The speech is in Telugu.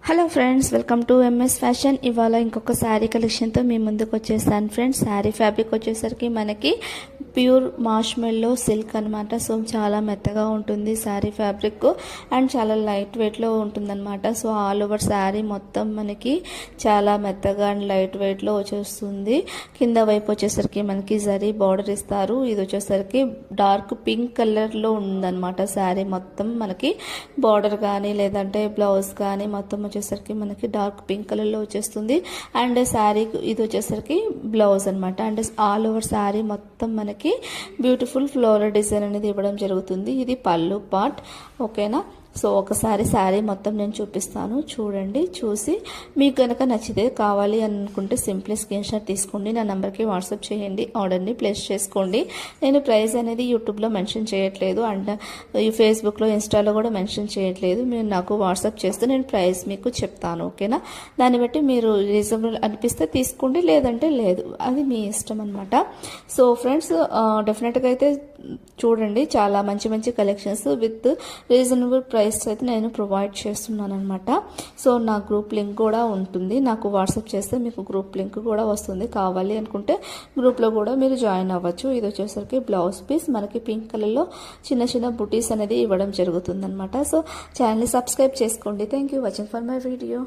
Hello friends, welcome to MS fashion. ఇవాళ ఇంకొక శారీ కలెక్షన్తో మీ ముందుకు వచ్చేసాను ఫ్రెండ్స్. శారీ ఫ్యాబ్రిక్ వచ్చేసరికి మనకి ప్యూర్ మార్ష్మెల్లో సిల్క్ అనమాట. సో చాలా మెత్తగా ఉంటుంది శారీ ఫ్యాబ్రిక్ అండ్ చాలా లైట్ వెయిట్లో ఉంటుందన్నమాట. సో ఆల్ ఓవర్ శారీ మొత్తం మనకి చాలా మెత్తగా అండ్ లైట్ వెయిట్లో వచ్చేస్తుంది. కింద వైపు వచ్చేసరికి మనకి జరీ బార్డర్ ఇస్తారు. ఇది వచ్చేసరికి డార్క్ పింక్ కలర్లో ఉందన్నమాట. శారీ మొత్తం మనకి బార్డర్ కానీ లేదంటే బ్లౌజ్ కానీ మొత్తం వచ్చేసరికి మనకి డార్క్ పింక్ కలర్ లో వచ్చేస్తుంది. అండ్ శారీ ఇది వచ్చేసరికి బ్లౌజ్ అనమాట. అండ్ ఆల్ ఓవర్ శారీ మొత్తం మనకి బ్యూటిఫుల్ ఫ్లోరల్ డిజైన్ అనేది ఇవ్వడం జరుగుతుంది. ఇది పళ్ళు పార్ట్, ఓకేనా. సో ఒకసారి శారీ మొత్తం నేను చూపిస్తాను, చూడండి. చూసి మీకు కనుక నచ్చితే కావాలి అనుకుంటే సింప్లీ స్క్రీన్ షాట్ తీసుకోండి, నా నెంబర్కి వాట్సాప్ చేయండి, ఆర్డర్ని ప్లేస్ చేసుకోండి. నేను ప్రైస్ అనేది యూట్యూబ్లో మెన్షన్ చేయట్లేదు అండ్ ఈ ఫేస్బుక్లో ఇన్స్టాలో కూడా మెన్షన్ చేయట్లేదు. మీరు నాకు వాట్సాప్ చేస్తే నేను ప్రైస్ మీకు చెప్తాను, ఓకేనా. దాన్ని బట్టి మీరు రీజనబుల్ అనిపిస్తే తీసుకోండి, లేదంటే లేదు, అది మీ ఇష్టం అనమాట. సో ఫ్రెండ్స్, డెఫినెట్గా అయితే చూడండి, చాలా మంచి మంచి కలెక్షన్స్ విత్ రీజనబుల్ ప్రైస్ అయితే నేను ప్రొవైడ్ చేస్తున్నాను అనమాట. సో నా గ్రూప్ లింక్ కూడా ఉంటుంది, నాకు వాట్సాప్ చేస్తే మీకు గ్రూప్ లింక్ కూడా వస్తుంది. కావాలి అనుకుంటే గ్రూప్లో కూడా మీరు జాయిన్ అవ్వచ్చు. ఇది వచ్చేసరికి బ్లౌజ్ పీస్ మనకి పింక్ కలర్లో చిన్న చిన్న బుటీస్ అనేది ఇవ్వడం జరుగుతుంది అనమాట. సో ఛానల్ని సబ్స్క్రైబ్ చేసుకోండి. Thank you watching for my video.